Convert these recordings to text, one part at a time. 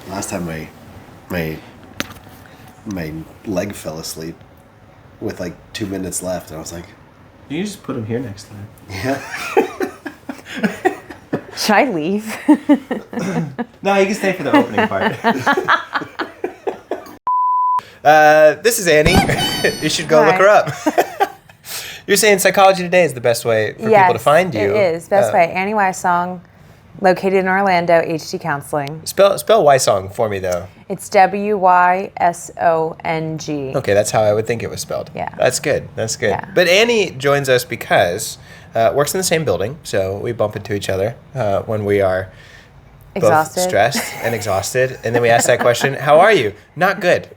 Last time my leg fell asleep with like 2 minutes left, and I was like, You just put him here next time. yeah. Should I leave? No, you can stay for the opening part. This is Annie. You should go Hi. look her up. You're saying Psychology Today is the best way for people to find you. It is. Best way. Annie Wysong, located in Orlando, HD Counseling. Spell Wysong for me, though. It's Wysong. Okay, that's how I would think it was spelled. Yeah. That's good. Yeah. But Annie joins us because works in the same building, so we bump into each other when we are Exhausted. both stressed and exhausted. And then we ask that question, how are you? Not good.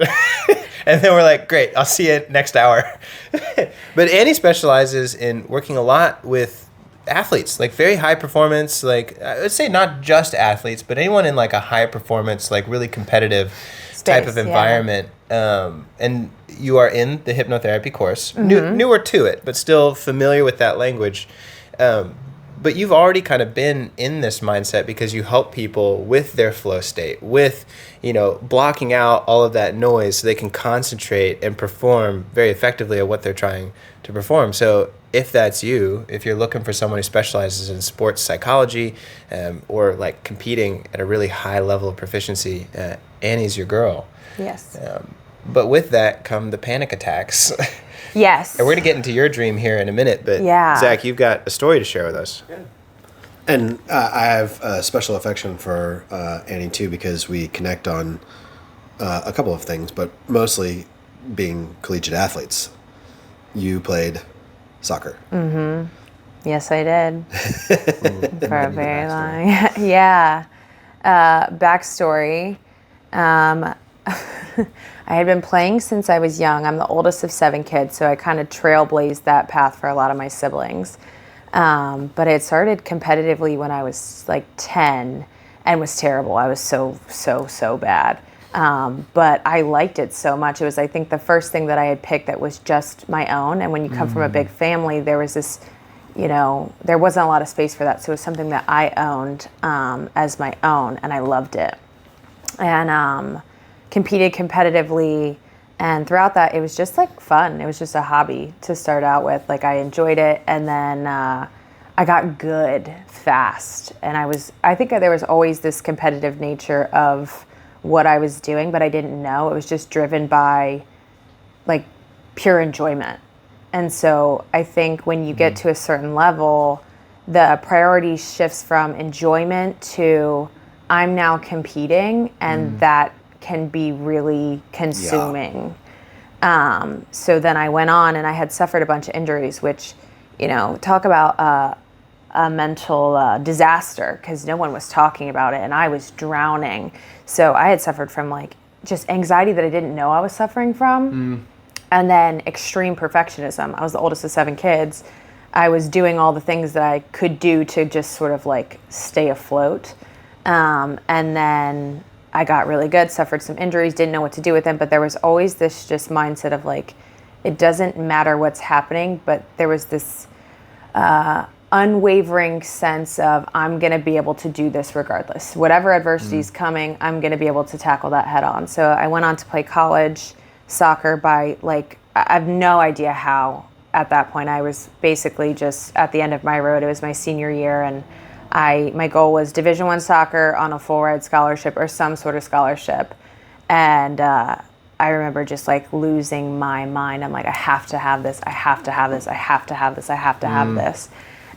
And then we're like, great, I'll see you next hour. But Annie specializes in working a lot with athletes, like very high performance, like I would say not just athletes, but anyone in like a high performance, like really competitive type of environment. Yeah. And you are in the hypnotherapy course, newer to it, but still familiar with that language. But you've already kind of been in this mindset because you help people with their flow state, with, blocking out all of that noise so they can concentrate and perform very effectively at what they're trying to perform. So if that's you, if you're looking for someone who specializes in sports psychology or like competing at a really high level of proficiency, Annie's your girl. Yes. But with that come the panic attacks. Yes. And we're going to get into your dream here in a minute, but Yeah. Zach, you've got a story to share with us. Yeah. And I have a special affection for Annie, too, because we connect on a couple of things, but mostly being collegiate athletes. You played soccer. Mm-hmm. Yes, I did. For a very long... Yeah. Backstory. I had been playing since I was young. I'm the oldest of 7 kids, so I kind of trailblazed that path for a lot of my siblings. But it started competitively when I was like 10 and was terrible. I was so bad. But I liked it so much. It was, I think, the first thing that I had picked that was just my own. And when you come from a big family, there was this, there wasn't a lot of space for that. So it was something that I owned as my own, and I loved it. And competed competitively, and throughout that it was just like fun. It was just a hobby to start out with. Like I enjoyed it, and then I got good fast, and I think there was always this competitive nature of what I was doing, but I didn't know. It was just driven by like pure enjoyment. And so I think when you get to a certain level, the priority shifts from enjoyment to I'm now competing, and that can be really consuming. Yeah. So then I went on, and I had suffered a bunch of injuries, which, talk about a mental disaster, because no one was talking about it, and I was drowning. So I had suffered from like just anxiety that I didn't know I was suffering from. And then extreme perfectionism. I was the oldest of 7 kids. I was doing all the things that I could do to just sort of like stay afloat. And then I got really good, suffered some injuries, didn't know what to do with them, but there was always this just mindset of like, it doesn't matter what's happening, but there was this unwavering sense of I'm going to be able to do this regardless. Whatever adversity is coming, I'm going to be able to tackle that head on. So I went on to play college soccer by like, I have no idea how at that point. I was basically just at the end of my road. It was my senior year, and my goal was Division I soccer on a full ride scholarship or some sort of scholarship. And I remember just like losing my mind. I'm like, I have to have this. I have to have this. I have to have this. I have to have this.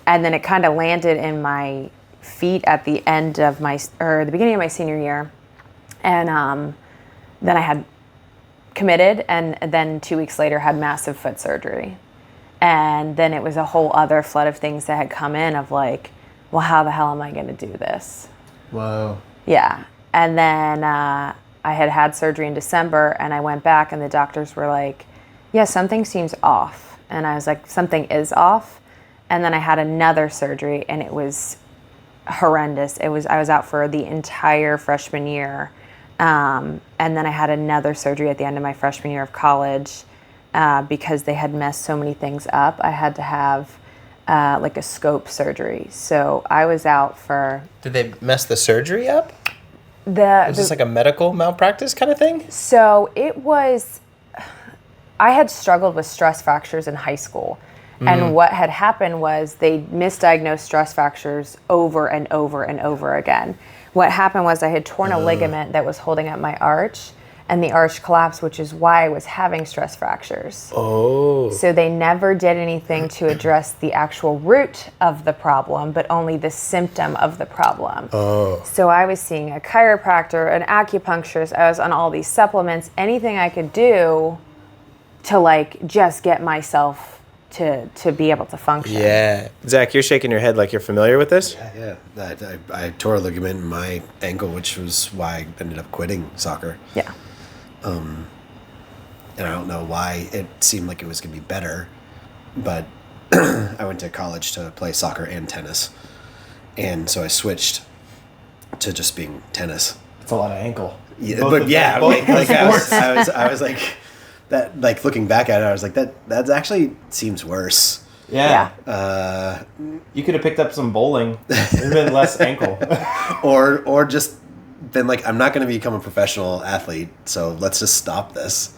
And then it kind of landed in my feet at the end of the beginning of my senior year. And then I had committed, and then 2 weeks later had massive foot surgery. And then it was a whole other flood of things that had come in of like, well, how the hell am I going to do this? Whoa. Yeah. And then I had surgery in December, and I went back, and the doctors were like, yeah, something seems off. And I was like, something is off. And then I had another surgery, and it was horrendous. I was out for the entire freshman year. And then I had another surgery at the end of my freshman year of college because they had messed so many things up. I had to have like a scope surgery. So I was out for... Did they mess the surgery up? Was this like a medical malpractice kind of thing? So it was, I had struggled with stress fractures in high school. And what had happened was they misdiagnosed stress fractures over and over and over again. What happened was I had torn a ligament that was holding up my arch, and the arch collapsed, which is why I was having stress fractures. Oh. So they never did anything to address the actual root of the problem, but only the symptom of the problem. Oh. So I was seeing a chiropractor, an acupuncturist, I was on all these supplements, anything I could do to like just get myself to be able to function. Yeah. Zach, you're shaking your head like you're familiar with this? Yeah. I tore a ligament in my ankle, which was why I ended up quitting soccer. Yeah. And I don't know why it seemed like it was going to be better, but I went to college to play soccer and tennis. And so I switched to just being tennis. It's a lot of ankle. Yeah, but yeah, like I was like that. Like looking back at it, I was like that actually seems worse. Yeah. You could have picked up some bowling. There's been less ankle. or just been like, I'm not going to become a professional athlete, so let's just stop this.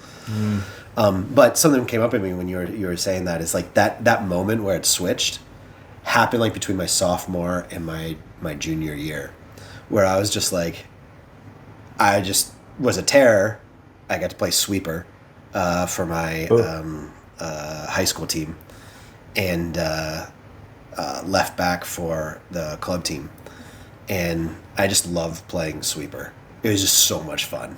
But something came up in me when you were saying that is like that moment where it switched happened like between my sophomore and my junior year, where I was just like, I just was a terror. I got to play sweeper for my high school team, and left back for the club team. And I just loved playing sweeper. It was just so much fun.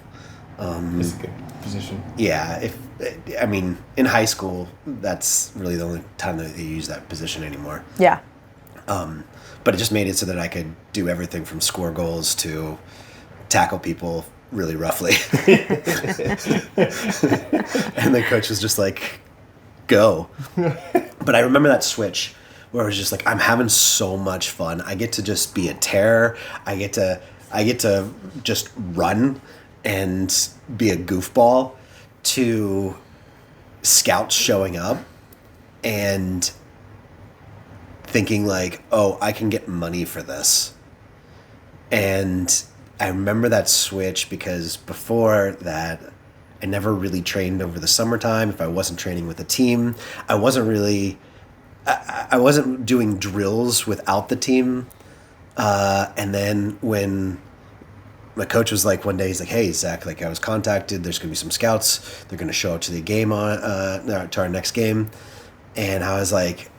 It's a good position. Yeah, in high school, that's really the only time that they use that position anymore. Yeah. But it just made it so that I could do everything from score goals to tackle people really roughly. And the coach was just like, go. But I remember that switch where I was just like, I'm having so much fun. I get to just be a terror. I get to just run and be a goofball, to scouts showing up and thinking like, oh, I can get money for this. And I remember that switch because before that, I never really trained over the summertime. If I wasn't training with a team, I wasn't doing drills without the team. And then when my coach was like, one day he's like, hey, Zach, like I was contacted, there's going to be some scouts. They're going to show up to the game to our next game. And I was like,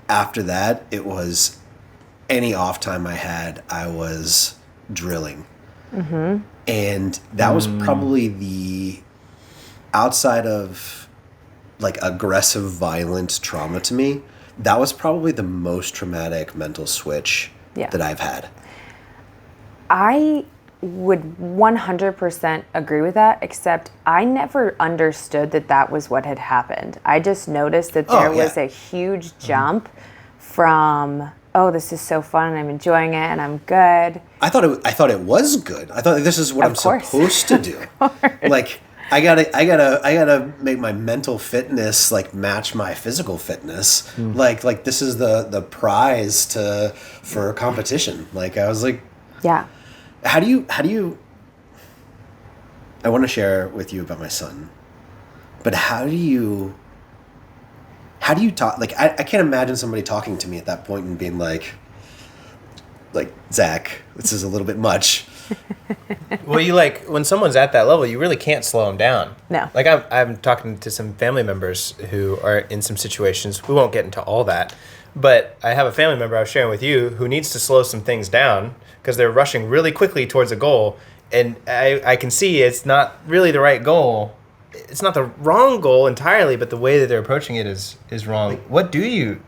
after that, it was any off time I had, I was drilling. Mm-hmm. And that was probably the, outside of like aggressive, violent trauma to me, that was probably the most traumatic mental switch that I've had. I would 100% agree with that, except I never understood that was what had happened. I just noticed that there was a huge jump from, oh, this is so fun and I'm enjoying it and I'm good. I thought it was good. I thought this is what I'm supposed to do. Like I gotta make my mental fitness like match my physical fitness. Like this is the prize for competition. Like I was like, yeah. How do you I want to share with you about my son, but how do you talk? Like I can't imagine somebody talking to me at that point and being like Zach, this is a little bit much. Well, you like when someone's at that level, you really can't slow them down. No. Like I'm talking to some family members who are in some situations. We won't get into all that, but I have a family member I was sharing with you who needs to slow some things down because they're rushing really quickly towards a goal, and I can see it's not really the right goal. It's not the wrong goal entirely, but the way that they're approaching it is wrong. Like, what do you?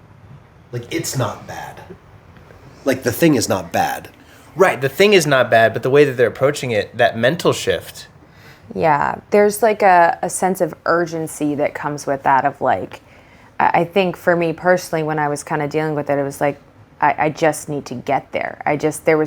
Like it's not bad. Like the thing is not bad. Right, the thing is not bad, but the way that they're approaching it, that mental shift. Yeah, there's like a sense of urgency that comes with that of like, I think for me personally, when I was kind of dealing with it, it was like, I just need to get there. There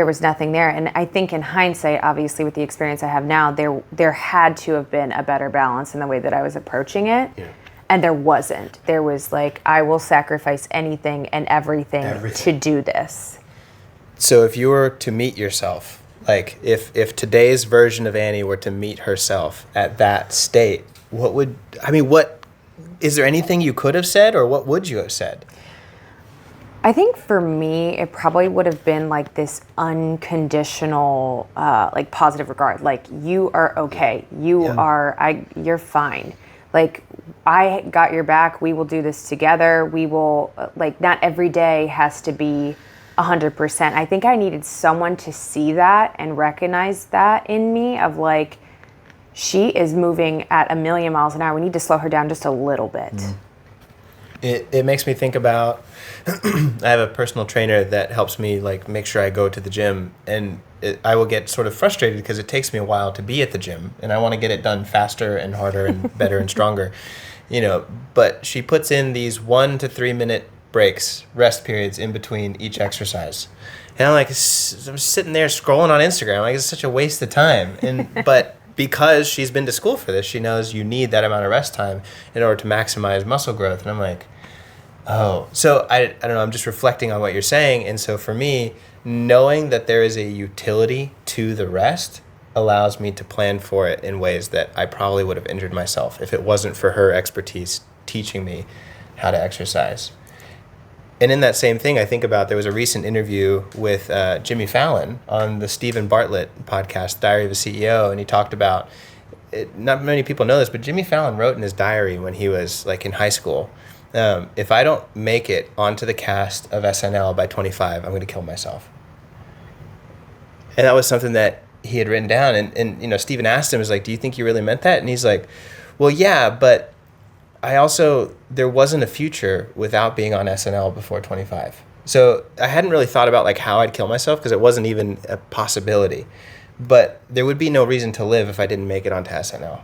was nothing there. And I think in hindsight, obviously with the experience I have now, there had to have been a better balance in the way that I was approaching it. Yeah. And there wasn't. There was like, I will sacrifice anything and everything. To do this. So if you were to meet yourself, like if today's version of Annie were to meet herself at that state, what is there anything you could have said, or what would you have said? I think for me, it probably would have been like this unconditional, like positive regard. Like, you are okay. You're fine. Like, I got your back. We will do this together. We will, like, not every day has to be 100%. I think I needed someone to see that and recognize that in me, of like, she is moving at 1,000,000 miles an hour. We need to slow her down just a little bit. It makes me think about, I have a personal trainer that helps me like make sure I go to the gym, and I will get sort of frustrated because it takes me a while to be at the gym, and I want to get it done faster and harder and better and stronger, but she puts in these 1 to 3 minute breaks, rest periods in between each exercise. And I'm sitting there scrolling on Instagram, like, it's such a waste of time. But because she's been to school for this, she knows you need that amount of rest time in order to maximize muscle growth. And I'm like, oh. So I don't know, I'm just reflecting on what you're saying. And so for me, knowing that there is a utility to the rest allows me to plan for it in ways that I probably would have injured myself if it wasn't for her expertise teaching me how to exercise. And in that same thing, I think about, there was a recent interview with Jimmy Fallon on the Stephen Bartlett podcast, Diary of a CEO, and he talked about, not many people know this, but Jimmy Fallon wrote in his diary when he was like in high school, if I don't make it onto the cast of SNL by 25, I'm going to kill myself. And that was something that he had written down. And Stephen asked him, was like, do you think you really meant that? And he's like, well, yeah, but there wasn't a future without being on SNL before 25. So I hadn't really thought about like how I'd kill myself, because it wasn't even a possibility. But there would be no reason to live if I didn't make it onto SNL.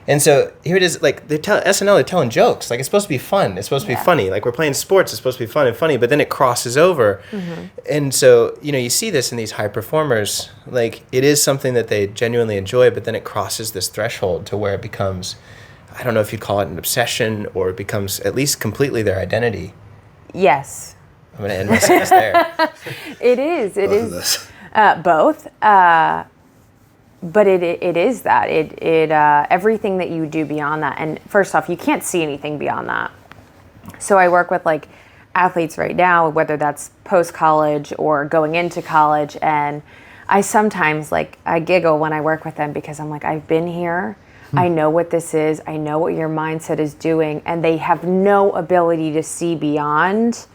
And so here it is, like, SNL, they're telling jokes. Like, it's supposed to be fun. It's supposed to be funny. Like, we're playing sports. It's supposed to be fun and funny, but then it crosses over. Mm-hmm. And so, you see this in these high performers. Like, it is something that they genuinely enjoy, but then it crosses this threshold to where it becomes, I don't know if you'd call it an obsession, or it becomes at least completely their identity. Yes. I'm going to end my sentence there. It is. Both. But it is that. Everything that you do beyond that. And first off, you can't see anything beyond that. So I work with like athletes right now, whether that's post-college or going into college. And I sometimes I giggle when I work with them, because I'm like, I've been here. I know what this is. I know what your mindset is doing. And they have no ability to see beyond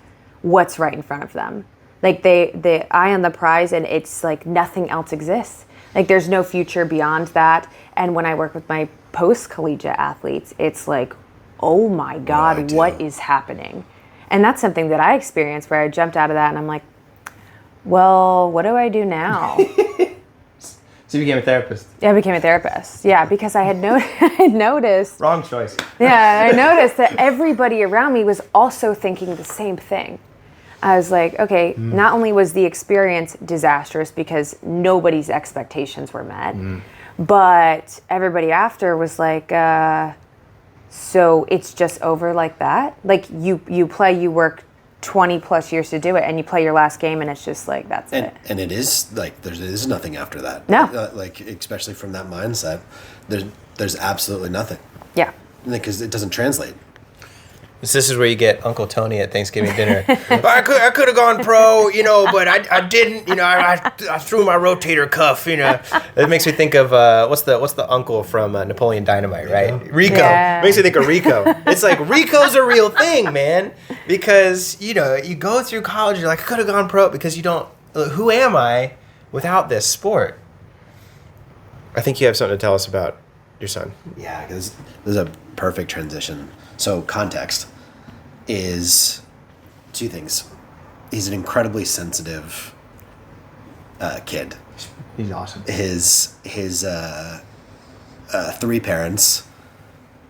what's right in front of them. Like they eye on the prize, and it's like nothing else exists. Like, there's no future beyond that. And when I work with my post-collegiate athletes, it's like, oh my God, what is happening? And that's something that I experienced, where I jumped out of that and I'm like, well, what do I do now? So you became a therapist? Yeah, I became a therapist. Yeah, because I had noticed. Wrong choice. Yeah, I noticed that everybody around me was also thinking the same thing. I was like, okay, not only was the experience disastrous because nobody's expectations were met, but everybody after was like, so it's just over like that? Like, you work 20 plus years to do it, and you play your last game, and it's just like, that's it. And it is like, there is nothing after that. No. Like, especially from that mindset, there's absolutely nothing. Yeah. Because it doesn't translate. This is where you get Uncle Tony at Thanksgiving dinner. I could have gone pro, but I didn't. I threw my rotator cuff. It makes me think of what's the uncle from Napoleon Dynamite, right? Rico. Yeah. Makes me think of Rico. It's like, Rico's a real thing, man. Because you go through college, you're like, I could have gone pro, because you don't. Who am I without this sport? I think you have something to tell us about your son. Yeah, because this is a perfect transition. So context is two things. He's an incredibly sensitive kid. He's awesome. His 3 parents.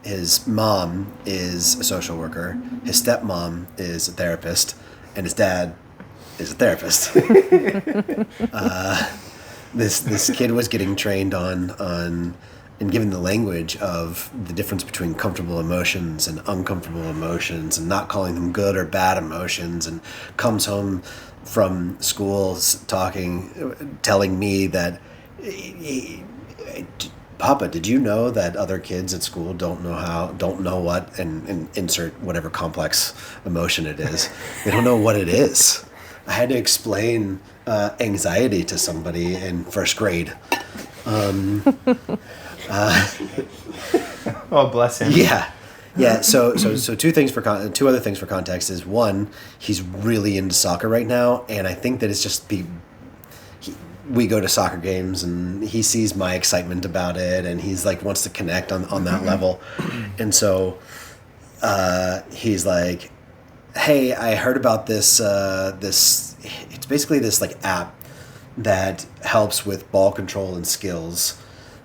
His mom is a social worker. His stepmom is a therapist, and his dad is a therapist. This kid was getting trained on and given the language of the difference between comfortable emotions and uncomfortable emotions and not calling them good or bad emotions, and comes home from school telling me that, Papa, did you know that other kids at school don't know what, and insert whatever complex emotion it is. They don't know what it is. I had to explain anxiety to somebody in first grade. Oh, bless him. Yeah. So two other things for context is, one, he's really into soccer right now, and I think that it's just we go to soccer games and he sees my excitement about it, and he's like wants to connect on that level, and so he's like, hey, I heard about this it's basically this like app that helps with ball control and skills,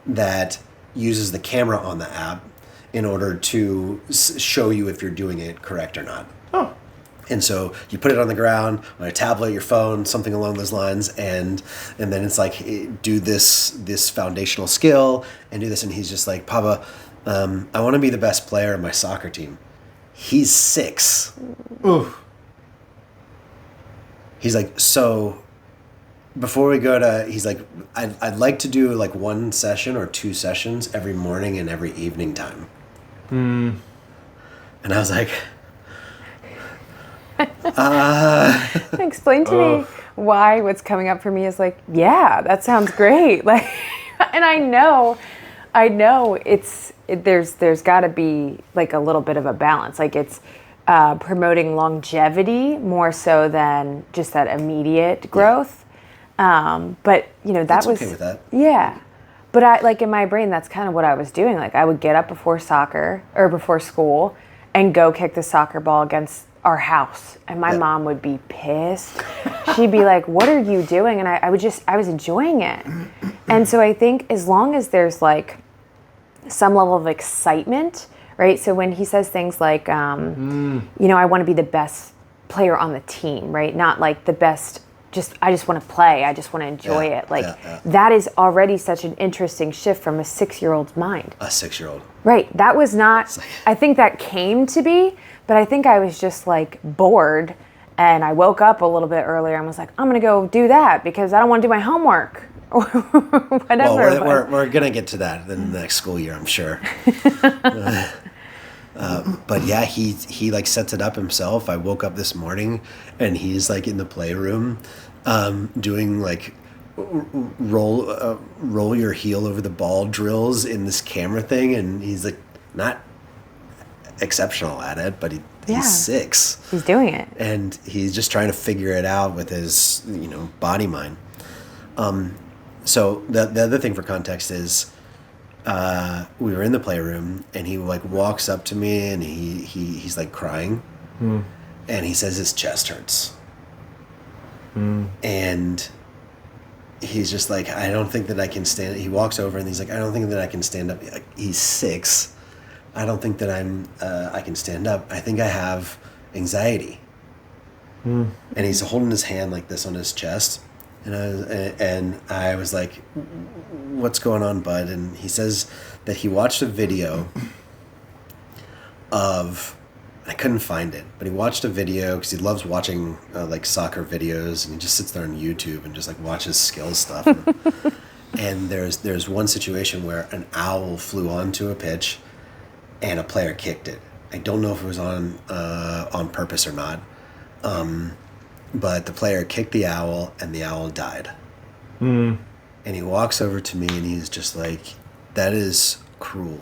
that uses the camera on the app in order to show you if you're doing it correct or not. Oh. And so you put it on the ground, on a tablet, your phone, something along those lines, and then it's like, do this foundational skill and do this. And he's just like, Papa, I want to be the best player in my soccer team. He's 6. Ooh. He's like, so before we go to, he's like, I'd like to do like 1 session or 2 sessions every morning and every evening time. And I was like, Explain to me why what's coming up for me is like, yeah, that sounds great. Like, and I know there's got to be like a little bit of a balance. Like it's promoting longevity more so than just that immediate growth. But that was okay with that. Yeah. But I, like, in my brain, that's kind of what I was doing. Like, I would get up before soccer or before school and go kick the soccer ball against our house. And my mom would be pissed. She'd be like, what are you doing? And I was enjoying it. And so I think as long as there's like some level of excitement, right? So when he says things like, I want to be the best player on the team, right? Not like the best, I just want to play. I just want to enjoy it. Like that is already such an interesting shift from a 6-year-old's mind. A 6-year-old. Right. That was not, I think that came to be, but I think I was just like bored, and I woke up a little bit earlier and was like, I'm going to go do that because I don't want to do my homework or whatever. Well, we're going to get to that in the next school year, I'm sure. But yeah, he like sets it up himself. I woke up this morning and he's like in the playroom, doing like roll your heel over the ball drills in this camera thing, and he's like not exceptional at it, but he's 6. He's doing it, and he's just trying to figure it out with his body mind. So the other thing for context is, we were in the playroom and he like walks up to me and he's like crying, and he says his chest hurts, and he's just like, I don't think that I can stand. He walks over and he's like, I don't think that I can stand up. He's 6. I don't think that I can stand up. I think I have anxiety. And he's holding his hand like this on his chest. And I was like, what's going on, bud? And he says that he watched a video of, I couldn't find it, but he watched a video because he loves watching like soccer videos, and he just sits there on YouTube and just like watches skills stuff. And there's one situation where an owl flew onto a pitch and a player kicked it. I don't know if it was on purpose or not. But the player kicked the owl, and the owl died. And he walks over to me, and he's just like, that is cruel.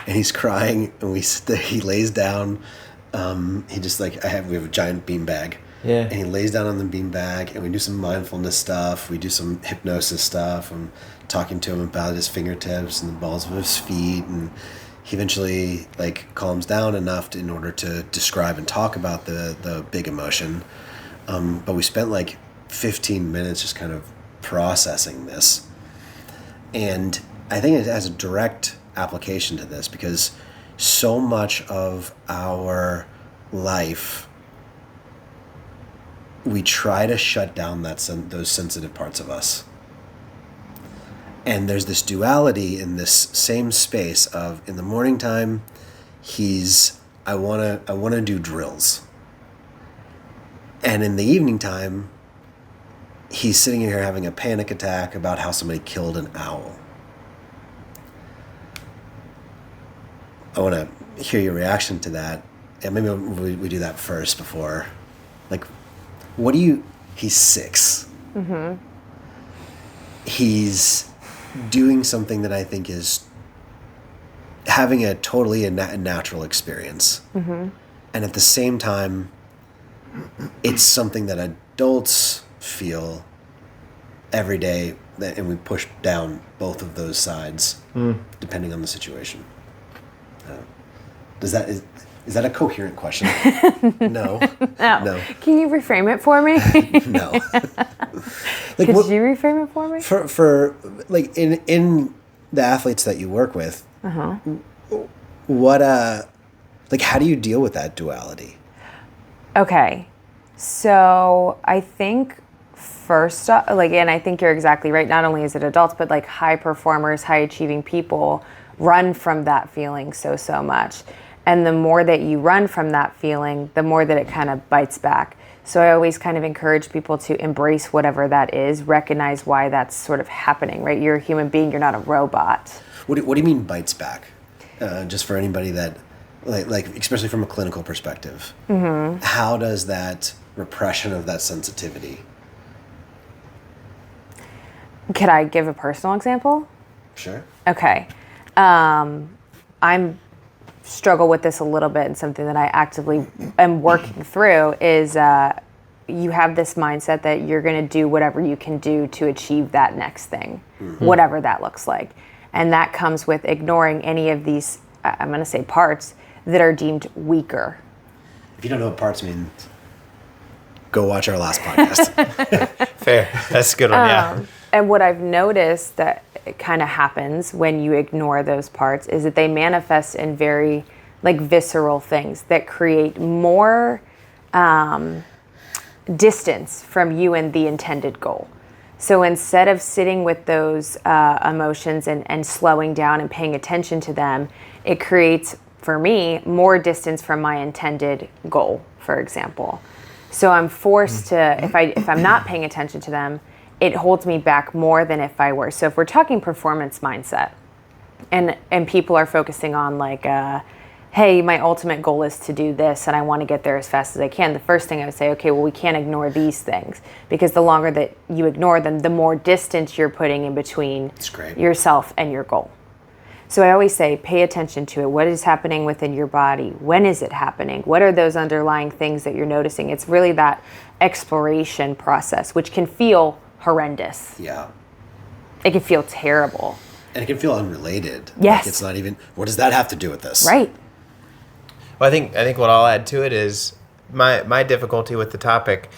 And he's crying, and he lays down. He just like, we have a giant beanbag. Yeah. And he lays down on the beanbag, and we do some mindfulness stuff. We do some hypnosis stuff. I'm talking to him about his fingertips and the balls of his feet, and he eventually like calms down enough in order to describe and talk about the big emotion. But we spent like 15 minutes just kind of processing this. And I think it has a direct application to this, because so much of our life, we try to shut down those sensitive parts of us. And there's this duality in this same space of, in the morning time, I wanna do drills. And in the evening time, he's sitting in here having a panic attack about how somebody killed an owl. I want to hear your reaction to that. And maybe we do that first before. Like, he's 6. Mm-hmm. He's doing something that I think is having a totally natural experience. Mm-hmm. And at the same time, it's something that adults feel every day, and we push down both of those sides depending on the situation. Is that a coherent question? No. No. Can you reframe it for me? No. Could you reframe it for me? For like in the athletes that you work with, what like how do you deal with that duality? Okay. So I think first off, and I think you're exactly right. Not only is it adults, but like high performers, high achieving people run from that feeling so much. And the more that you run from that feeling, the more that it kind of bites back. So I always kind of encourage people to embrace whatever that is, recognize why that's sort of happening, right? You're a human being, you're not a robot. What do you mean bites back? Just for anybody that, like especially from a clinical perspective, how does that repression of that sensitivity? Could I give a personal example? Sure. Okay. I'm struggle with this a little bit, and something that I actively am working through is you have this mindset that you're going to do whatever you can do to achieve that next thing, whatever that looks like. And that comes with ignoring any of these, I'm going to say parts, that are deemed weaker. If you don't know what parts mean, go watch our last podcast. Fair. That's a good one, yeah. And what I've noticed that it kind of happens when you ignore those parts is that they manifest in very like visceral things that create more distance from you and the intended goal. So instead of sitting with those emotions and slowing down and paying attention to them, it creates, for me, more distance from my intended goal, for example. So I'm forced to, if I'm not paying attention to them, it holds me back more than if I were. So if we're talking performance mindset, and people are focusing on like, hey, my ultimate goal is to do this and I want to get there as fast as I can, the first thing I would say, okay, well, we can't ignore these things, because the longer that you ignore them, the more distance you're putting in between yourself and your goal. So I always say, pay attention to it. What is happening within your body? When is it happening? What are those underlying things that you're noticing? It's really that exploration process, which can feel horrendous. Yeah. It can feel terrible. And it can feel unrelated. Yes. Like it's not even, what does that have to do with this? Right. Well, I think what I'll add to it is my difficulty with the topic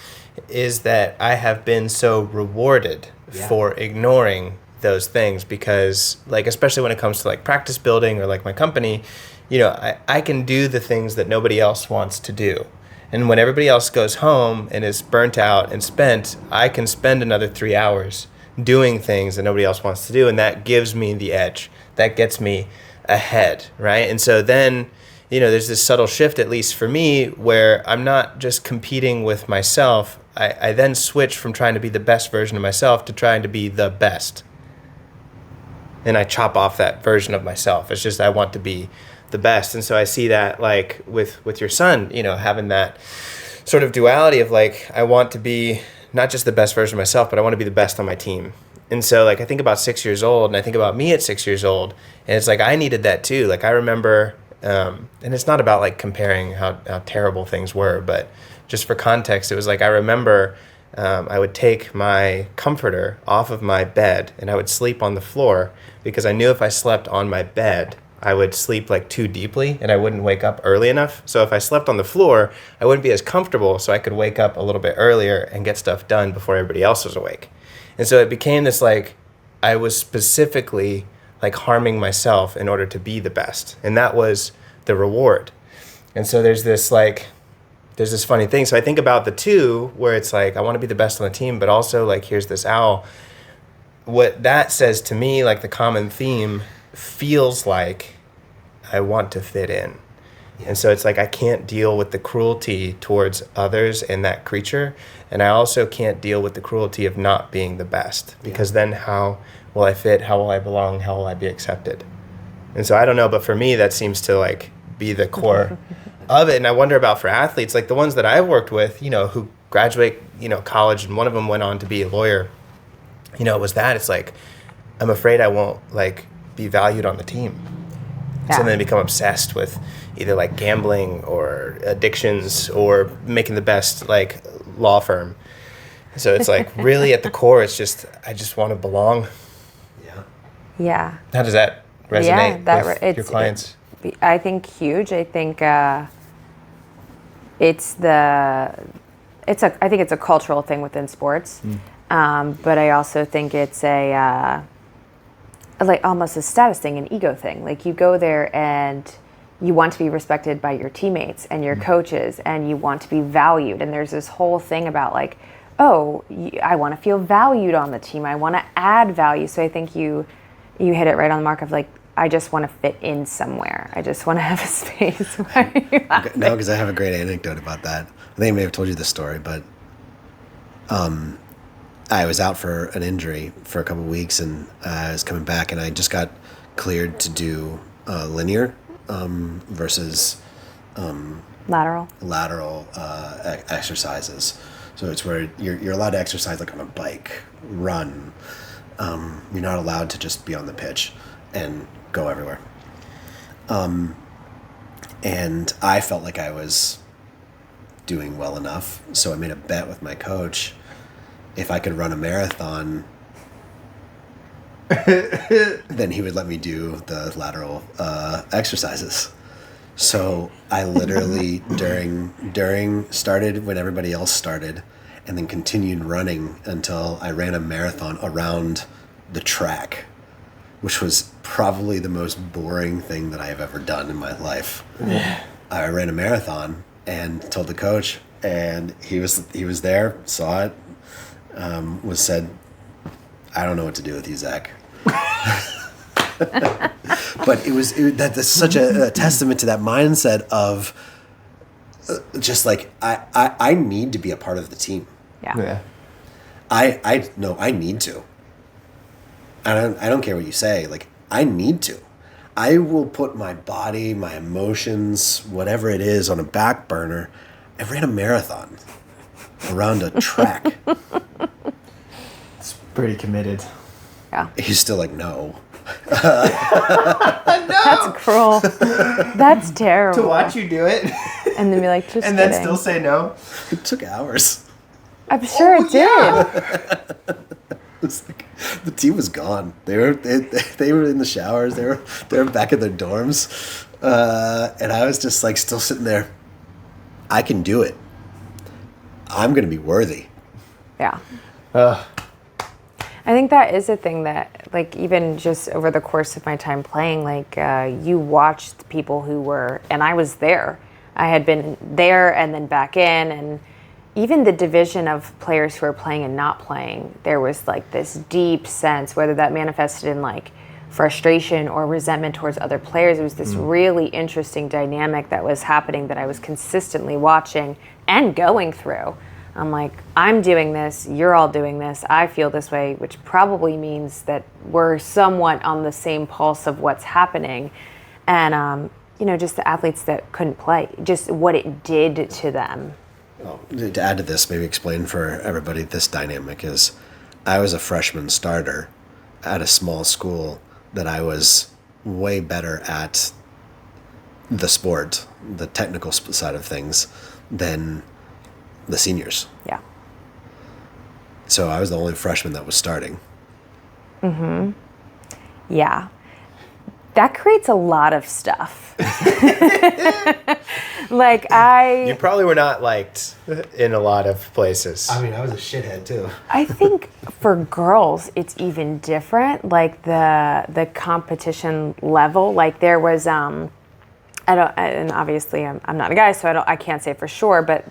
is that I have been so rewarded for ignoring those things, because like, especially when it comes to like practice building or like my company, you know, I can do the things that nobody else wants to do. And when everybody else goes home and is burnt out and spent, I can spend another 3 hours doing things that nobody else wants to do. And that gives me the edge. That gets me ahead, right? And so then, you know, there's this subtle shift, at least for me, where I'm not just competing with myself. I then switch from trying to be the best version of myself to trying to be the best. And I chop off that version of myself. It's just I want to be the best. And so I see that like with your son, you know, having that sort of duality of like, I want to be not just the best version of myself, but I want to be the best on my team. And so like I think about 6 years old, and I think about me at 6 years old, and it's like I needed that too. Like I remember, and it's not about like comparing how terrible things were, but just for context, it was like I remember I would take my comforter off of my bed and I would sleep on the floor, because I knew if I slept on my bed, I would sleep like too deeply and I wouldn't wake up early enough. So if I slept on the floor, I wouldn't be as comfortable, so I could wake up a little bit earlier and get stuff done before everybody else was awake. And so it became this like, I was specifically like harming myself in order to be the best. And that was the reward. And so there's this funny thing. So I think about the two where it's like, I want to be the best on the team, but also like, here's this owl. what that says to me, like the common theme, feels like I want to fit in. And so it's like I can't deal with the cruelty towards others and that creature. And I also can't deal with the cruelty of not being the best. Because then how will I fit? How will I belong? How will I be accepted? And so I don't know, but for me, that seems to like be the core of it. And I wonder about for athletes, like the ones that I've worked with, you know, who graduate, you know, college, and one of them went on to be a lawyer. You know, it was that. It's like, I'm afraid I won't like be valued on the team. So then they become obsessed with either like gambling or addictions or making the best like law firm. So it's like really at the core, it's just, I just want to belong. Yeah. How does that resonate with your clients? I think huge. I think I think it's a cultural thing within sports. But I also think it's like almost a status thing, an ego thing. Like you go there and you want to be respected by your teammates and your coaches, and you want to be valued. And there's this whole thing about like, oh, I want to feel valued on the team. I want to add value. So I think you hit it right on the mark of like, I just want to fit in somewhere. I just want to have a space where No, because I have a great anecdote about that. I think I may have told you this story, but I was out for an injury for a couple of weeks, and I was coming back, and I just got cleared to do linear versus lateral exercises. So it's where you're allowed to exercise like on a bike, run. You're not allowed to just be on the pitch and go everywhere. And I felt like I was doing well enough, so I made a bet with my coach. If I could run a marathon, then he would let me do the lateral exercises. So I literally during started when everybody else started, and then continued running until I ran a marathon around the track, which was probably the most boring thing that I have ever done in my life. I ran a marathon and told the coach, and he was there, saw it. Was said, I don't know what to do with you, Zach. But that's such a testament to that mindset of just like, I need to be a part of the team. Yeah. I need to. I don't care what you say. Like, I need to. I will put my body, my emotions, whatever it is, on a back burner. I ran a marathon around a track. It's pretty committed. Yeah. He's still like, no. That's cruel. That's terrible. To watch you do it And then be like, just and then kidding. still say no. It took hours. I'm sure it did. It was like, the team was gone. They were in the showers. They were back in their dorms, and I was just like still sitting there. I can do it. I'm gonna be worthy. Yeah. I think that is a thing that, like, even just over the course of my time playing, like, you watched people who were, and I was there. I had been there and then back in, and even the division of players who are playing and not playing, there was like this deep sense, whether that manifested in like frustration or resentment towards other players. It was this really interesting dynamic that was happening that I was consistently watching and going through. I'm like, I'm doing this, you're all doing this, I feel this way, which probably means that we're somewhat on the same pulse of what's happening. And, just the athletes that couldn't play, just what it did to them. Well, to add to this, maybe explain for everybody this dynamic is, I was a freshman starter at a small school that I was way better at the sport, the technical side of things, than the seniors. Yeah. So I was the only freshman that was starting. Mm-hmm. Yeah. That creates a lot of stuff. You probably were not liked in a lot of places. I mean, I was a shithead too. I think for girls, it's even different. Like the competition level, like there was, and obviously I'm not a guy, so I can't say for sure, but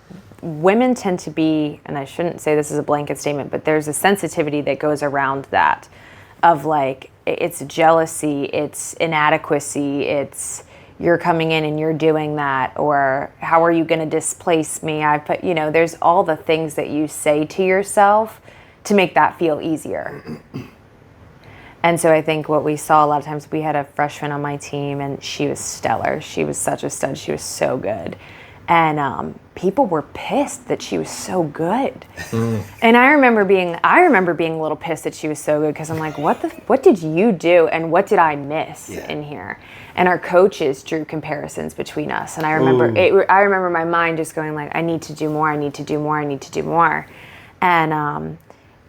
women tend to be, and I shouldn't say this is a blanket statement, but there's a sensitivity that goes around that of like, it's jealousy, it's inadequacy, it's you're coming in and you're doing that, or how are you going to displace me? There's all the things that you say to yourself to make that feel easier. And so I think what we saw a lot of times, we had a freshman on my team and she was stellar. She was such a stud. She was so good. And people were pissed that she was so good. And I remember being a little pissed that she was so good, because I'm like, what did you do and what did I miss in here? And our coaches drew comparisons between us. And I remember my mind just going like, I need to do more, I need to do more, I need to do more. And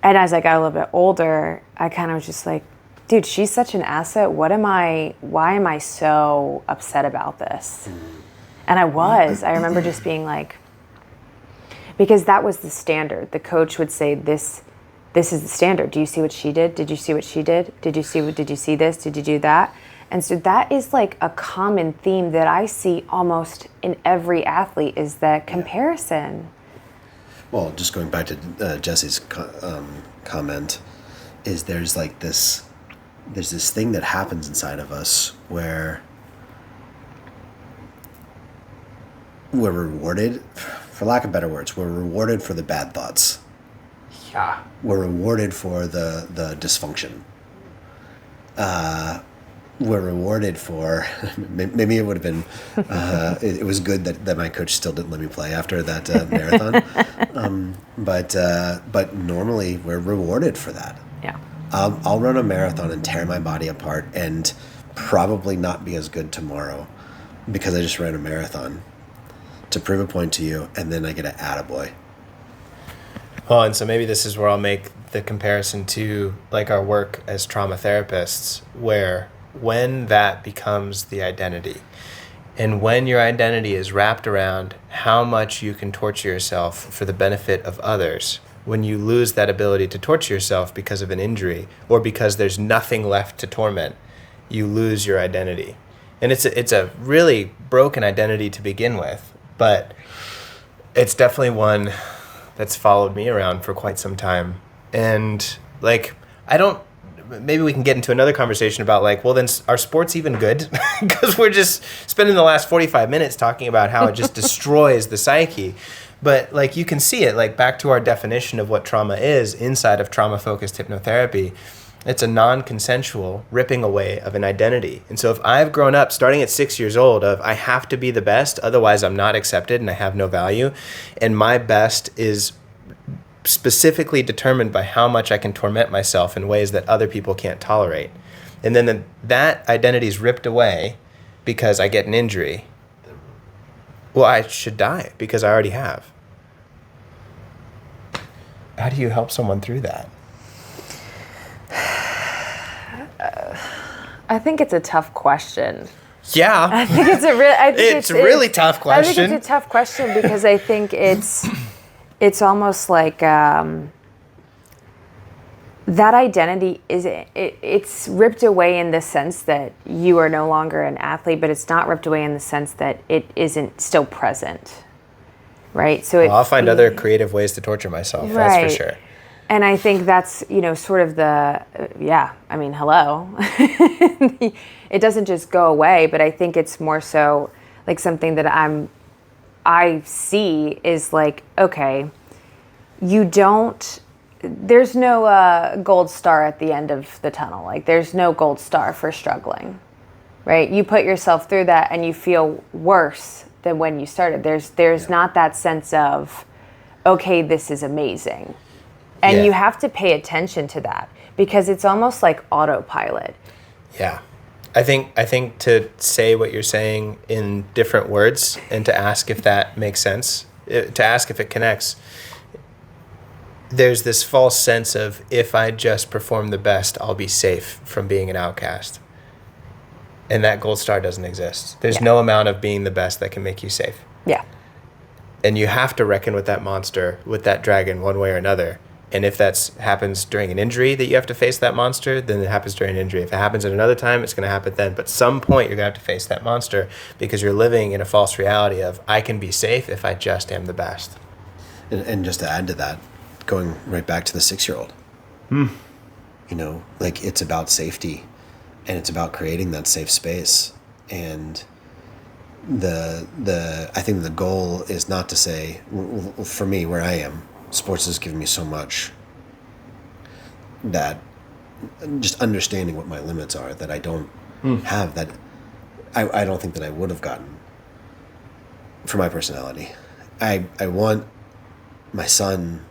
as I got a little bit older, I kind of was just like, dude, she's such an asset. Why am I so upset about this? And I remember just being like, because that was the standard. The coach would say, this is the standard. Do you see what she did? Did you see what she did? Did you see this? Did you do that? And so that is like a common theme that I see almost in every athlete, is that comparison. Well, just going back to Jesse's comment, is there's this thing that happens inside of us where we're rewarded, for lack of better words, we're rewarded for the bad thoughts. Yeah. We're rewarded for the dysfunction. We're rewarded for, maybe it would have been, it was good that my coach still didn't let me play after that marathon. But normally we're rewarded for that. Yeah. I'll run a marathon and tear my body apart and probably not be as good tomorrow because I just ran a marathon to prove a point to you, and then I get an attaboy. Well, and so maybe this is where I'll make the comparison to like our work as trauma therapists, where when that becomes the identity, and when your identity is wrapped around how much you can torture yourself for the benefit of others, when you lose that ability to torture yourself because of an injury or because there's nothing left to torment, you lose your identity. And it's a really broken identity to begin with, but it's definitely one that's followed me around for quite some time. And like, maybe we can get into another conversation about like, well, then are sports even good? Because we're just spending the last 45 minutes talking about how it just destroys the psyche. But like, you can see it, like back to our definition of what trauma is inside of trauma-focused hypnotherapy. It's a non-consensual ripping away of an identity. And so if I've grown up starting at 6 years old of I have to be the best, otherwise I'm not accepted and I have no value, and my best is specifically determined by how much I can torment myself in ways that other people can't tolerate. And then that identity is ripped away because I get an injury. Well, I should die because I already have. How do you help someone through that? I think it's a tough question. Yeah. I think it's a really tough question. I think it's a tough question because I think it's almost like that identity it's ripped away in the sense that you are no longer an athlete, but it's not ripped away in the sense that it isn't still present, right? So I'll find other creative ways to torture myself. Right. That's for sure. And I think that's, sort of hello. It doesn't just go away, but I think it's more so like something that I see is like, okay, there's no gold star at the end of the tunnel. Like there's no gold star for struggling, right? You put yourself through that and you feel worse than when you started. There's not that sense of, okay, this is amazing. And you have to pay attention to that because it's almost like autopilot. Yeah. I think to say what you're saying in different words and to ask if that makes sense, to ask if it connects, there's this false sense of if I just perform the best, I'll be safe from being an outcast. And that gold star doesn't exist. There's no amount of being the best that can make you safe. Yeah. And you have to reckon with that monster, with that dragon, one way or another. And if that happens during an injury that you have to face that monster, then it happens during an injury. If it happens at another time, it's going to happen then. But at some point, you're going to have to face that monster because you're living in a false reality of, I can be safe if I just am the best. And just to add to that, going right back to the 6-year-old, you know, like it's about safety, and it's about creating that safe space. And I think the goal is not to say, for me, where I am, sports has given me so much that just understanding what my limits are that I don't have, that I don't think that I would have gotten for my personality. I want my son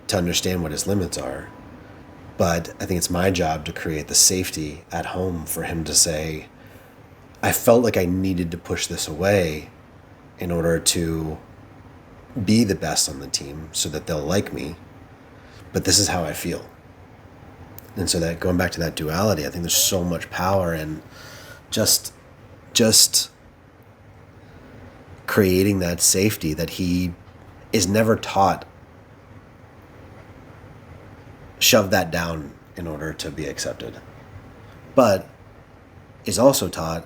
to understand what his limits are, but I think it's my job to create the safety at home for him to say, I felt like I needed to push this away in order to be the best on the team so that they'll like me, but this is how I feel. And so that, going back to that duality, I think there's so much power in just creating that safety that he is never taught. Shove that down in order to be accepted, but is also taught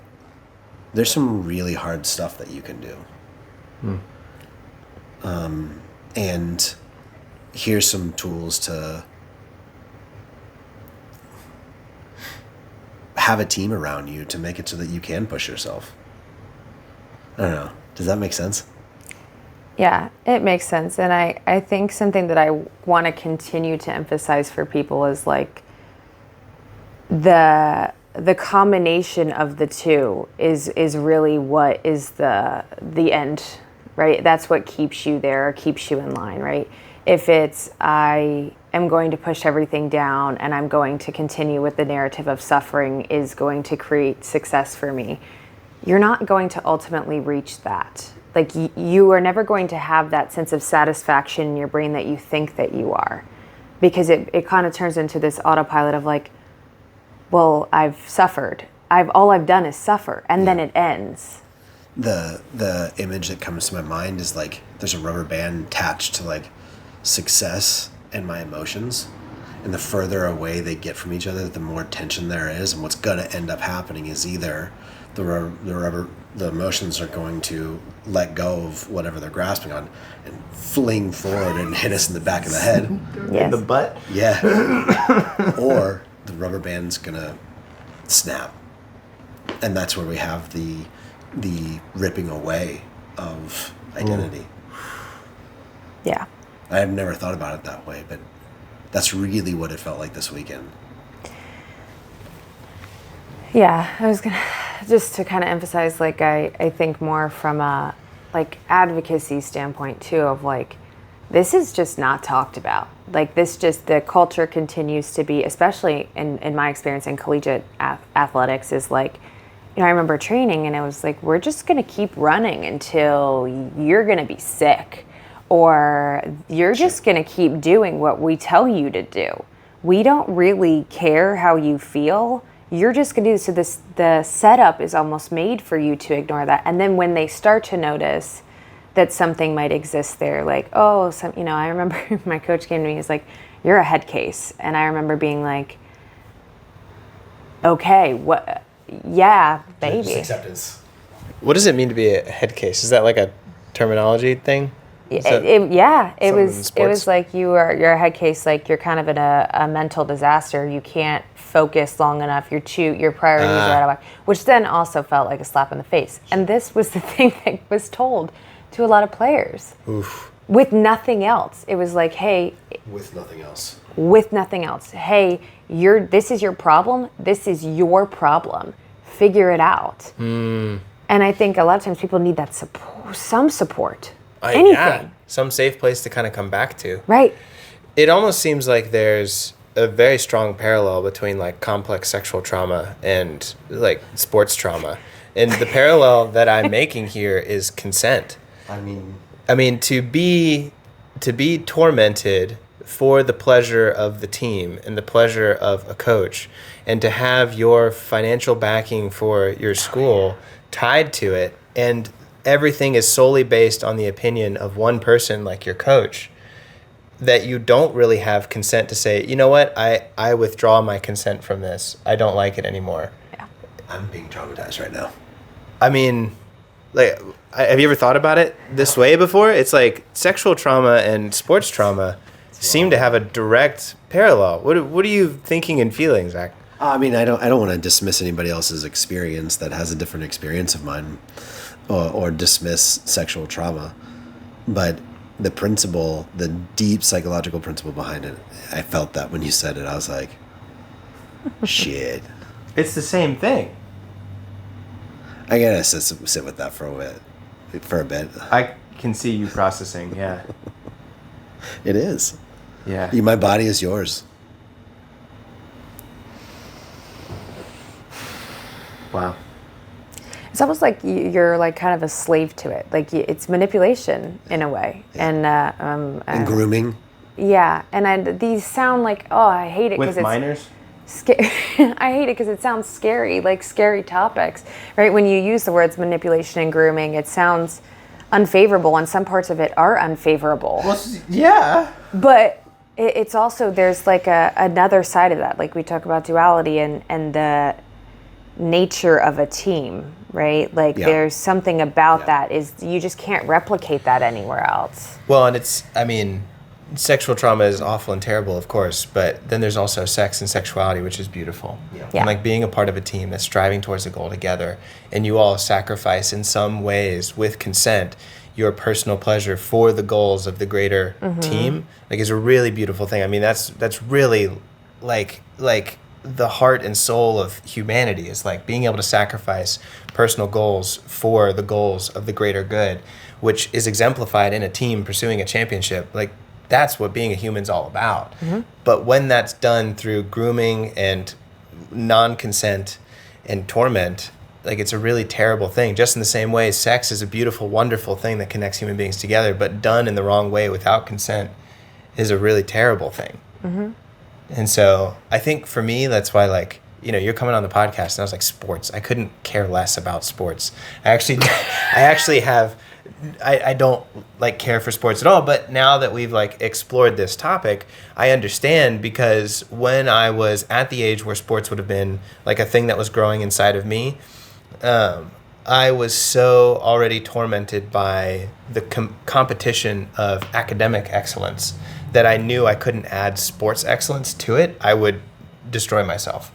there's some really hard stuff that you can do. And here's some tools to have a team around you to make it so that you can push yourself. I don't know. Does that make sense? Yeah, it makes sense. And I think something that I want to continue to emphasize for people is like the combination of the two is really what is the end, right? That's what keeps you there, keeps you in line, right? If it's I am going to push everything down and I'm going to continue with the narrative of suffering is going to create success for me, you're not going to ultimately reach that. Like you are never going to have that sense of satisfaction in your brain that you think that you are, because it kind of turns into this autopilot of like, well, I've suffered. All I've done is suffer, and then it ends. The image that comes to my mind is like there's a rubber band attached to like success and my emotions, and the further away they get from each other, the more tension there is, and what's going to end up happening is either the emotions are going to let go of whatever they're grasping on and fling forward and hit us in the back of the head. Yes. In the butt? Yeah. Or the rubber band's going to snap. And that's where we have the ripping away of identity. Yeah. I've never thought about it that way, but that's really what it felt like this weekend. Yeah, I was gonna just to kind of emphasize, like I think more from a like advocacy standpoint too, of like this is just not talked about. Like this just the culture continues to be, especially in my experience in collegiate athletics, is like, you know, I remember training and it was like, we're just gonna keep running until you're gonna be sick, or you're just gonna keep doing what we tell you to do. We don't really care how you feel. You're just going to do this. So the setup is almost made for you to ignore that. And then when they start to notice that something might exist there, like, oh, I remember my coach came to me, he's like, you're a head case. And I remember being like, okay, what? Yeah, baby. Just acceptance. What does it mean to be a head case? Is that like a terminology thing? It was sports? like you're a head case, like you're kind of in a mental disaster. You can't focus long enough. Your priorities are out of whack, which then also felt like a slap in the face. And this was the thing that was told to a lot of players. Oof. With nothing else. It was like, hey, With nothing else. Hey, this is your problem. This is your problem. Figure it out. And I think a lot of times people need that support, some support. Anything. Yeah, some safe place to kind of come back to. Right. It almost seems like there's a very strong parallel between like complex sexual trauma and like sports trauma. And the parallel that I'm making here is consent. I mean to be tormented for the pleasure of the team and the pleasure of a coach, and to have your financial backing for your school tied to it, and everything is solely based on the opinion of one person like your coach, that you don't really have consent to say, you know what, I withdraw my consent from this. I don't like it anymore. Yeah. I'm being traumatized right now. I mean, like, have you ever thought about it this way before? It's like sexual trauma and sports trauma seem to have a direct parallel. What are you thinking and feeling, Zach? I mean, I don't want to dismiss anybody else's experience that has a different experience of mine, or dismiss sexual trauma, but the principle, the deep psychological principle behind it, I felt that when you said it, I was like, shit. It's the same thing. I gotta sit with that for a bit. I can see you processing. Yeah. It is. Yeah. My body is yours. Wow. It's almost like you're like kind of a slave to it. Like it's manipulation in a way. Yeah. And grooming. Yeah, and these sound like, oh, I hate it because With minors? I hate it because it sounds scary, like scary topics, right? When you use the words manipulation and grooming, it sounds unfavorable, and some parts of it are unfavorable. Well, yeah. But it's also, there's like another side of that. Like we talk about duality and the nature of a team, right? Like there's something about that is you just can't replicate that anywhere else. Well, and sexual trauma is awful and terrible, of course, but then there's also sex and sexuality, which is beautiful. Yeah. And like being a part of a team that's striving towards a goal together, and you all sacrifice in some ways with consent your personal pleasure for the goals of the greater team, like is a really beautiful thing. I mean, that's really like the heart and soul of humanity, is like being able to sacrifice personal goals for the goals of the greater good, which is exemplified in a team pursuing a championship. Like that's what being a human's all about. But when that's done through grooming and non-consent and torment, like it's a really terrible thing. Just in the same way, sex is a beautiful, wonderful thing that connects human beings together, but done in the wrong way without consent is a really terrible thing. And so I think for me, that's why, like, you know, you're coming on the podcast and I was like, sports. I couldn't care less about sports. I don't like care for sports at all, but now that we've like explored this topic, I understand, because when I was at the age where sports would have been like a thing that was growing inside of me, I was so already tormented by the competition of academic excellence that I knew I couldn't add sports excellence to it. I would destroy myself.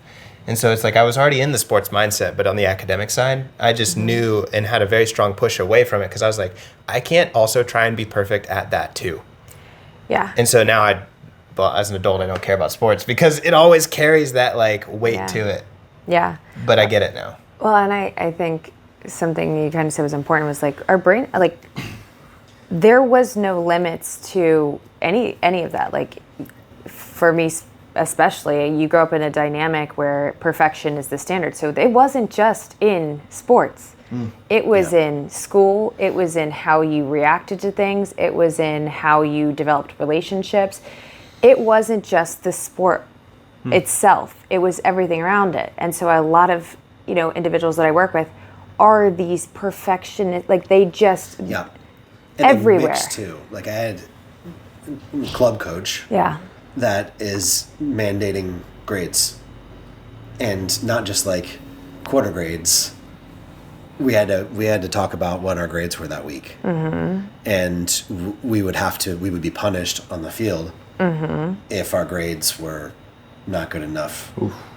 And so it's like I was already in the sports mindset, but on the academic side, I just knew and had a very strong push away from it, because I was like, I can't also try and be perfect at that too. Yeah. And so now as an adult, I don't care about sports because it always carries that like weight to it. Yeah. But I get it now. Well, and I think something you kind of said was important was like our brain, like there was no limits to any of that. Like for me especially, you grow up in a dynamic where perfection is the standard. So it wasn't just in sports. It was in school. It was in how you reacted to things. It was in how you developed relationships. It wasn't just the sport itself. It was everything around it. And so a lot of, you know, individuals that I work with are these perfectionists. Like they just And everywhere. They mix too. Like I had a club coach. Yeah. That is mandating grades, and not just like quarter grades. We had to talk about what our grades were that week, and we would be punished on the field if our grades were not good enough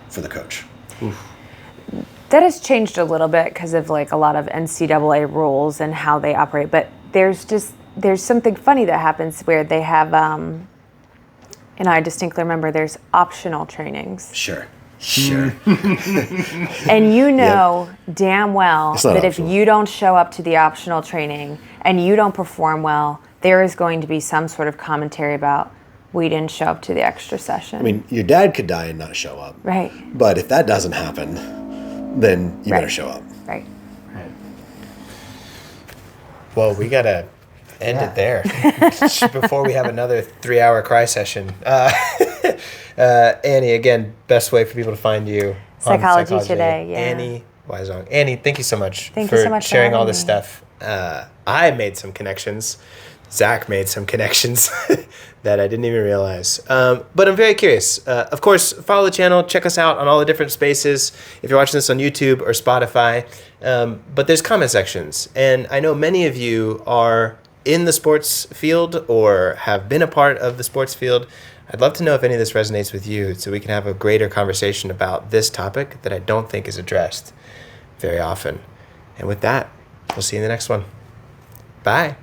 for the coach. That has changed a little bit because of like a lot of NCAA rules and how they operate, but there's something funny that happens where they have and I distinctly remember there's optional trainings. Sure. And you know damn well that optional. if you don't show up to the optional training and you don't perform well, there is going to be some sort of commentary about we didn't show up to the extra session. I mean, your dad could die and not show up. Right. But if that doesn't happen, then you better show up. Right. Well, we gotta end it there before we have another 3-hour cry session. Annie, again, best way for people to find you. Psychology Today, yeah. Annie Wysong. Annie, thank you so much Thank you so much for sharing all having this me. stuff. I made some connections. Zach made some connections that I didn't even realize. But I'm very curious. Of course, follow the channel. Check us out on all the different spaces. If you're watching this on YouTube or Spotify. But there's comment sections. And I know many of you are in the sports field or have been a part of the sports field. I'd love to know if any of this resonates with you so we can have a greater conversation about this topic that I don't think is addressed very often. And with that, we'll see you in the next one. Bye.